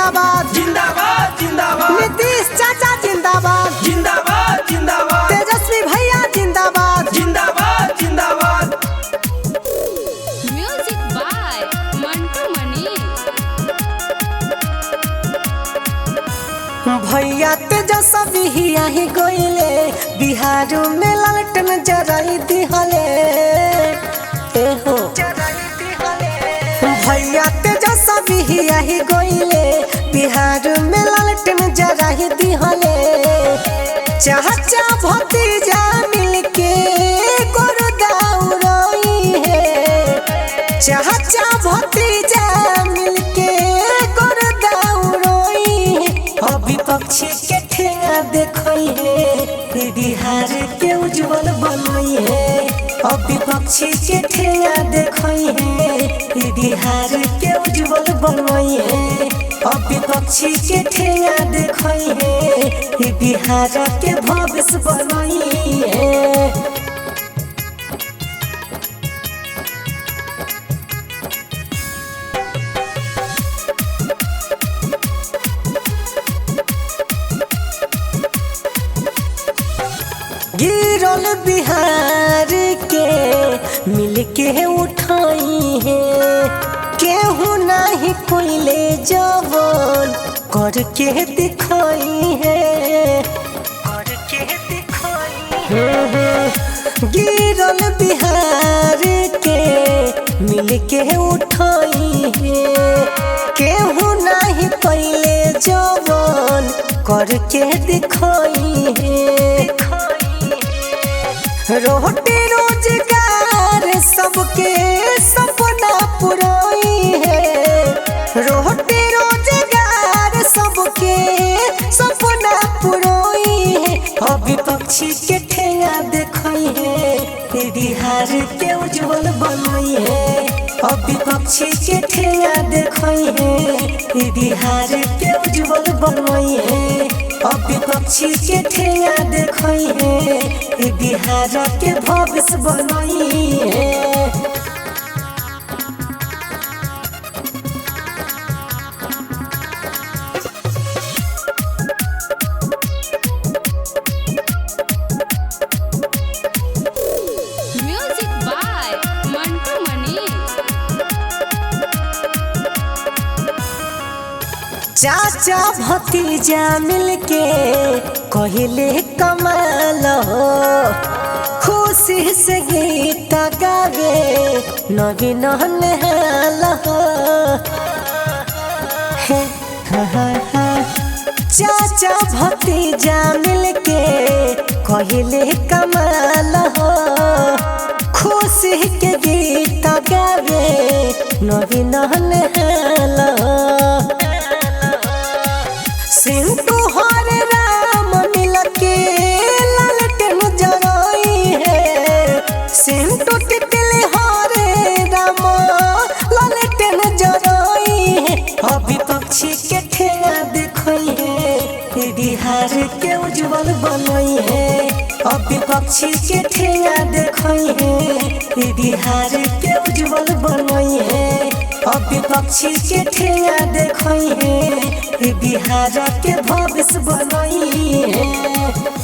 जिंदाबाद जिंदाबाद जिंदाबाद। नीतीश चाचा जिंदाबाद जिंदाबाद जिंदाबाद। तेजस्वी भैया जिंदाबाद जिंदाबाद जिंदाबाद। म्यूजिक बाय मंटू मनी। भैया तेजस्वी ही गोइले बिहार में लालटेन जराई दिहले एहो भैया तेजस्वी ही गोइले बिहार में लालटेन जराई दिहले चाचा भतीजा मिलके गोरदाउरई है चाचा भतीजा मिलके गोरदाउरई है विपक्षी के ठेंगा देखई है बिहार के उज्जवल बनई है विपक्षी के ठेंगा देखई है बिहार के उज्जवल बनई है विपक्षी के ठेंगा देखई है बिहार के भविष्य बनई है। गिरल बिहार के मिलके उठाई है केहू नहीं कोइले जवान करके दिखाई है गिरल बिहार के मिलके उठाई है केहू नहीं कोइले जवान करके दिखाई है रोटी रोजगार सबके सपना पुराई है रोटी रोजगार सबके सपना पुराई है विपक्षी के ठेंगा देखई है बिहार के उज्जवल बनई है विपक्षी के ठेंगा देखई है बिहार के उज्जवल बनई है विपक्षी के ठेंगा देखई है बिहार के भविष्य बनई है। म्यूजिक बाय मंटू मनी। चाचा भतीजा मिलके कहले कमाल हो खुशी से गीत गावे नवीन नहाल हो चाचा भतीजा मिलके कहले कमाल हो खुशी के गीत गावे नवीन नहाल हो सिंटू हर राम मिलके लालटेन जराई है सिंटू टिटली हर राम लालटेन जराई है विपक्षी के ठेंगा देखई है बिहार के उज्जवल बनई है विपक्षी के ठेंगा देखई है बिहार के उज्जवल बनई है विपक्षी के ठेंगा देखई है बिहार के भविष्य बनई है।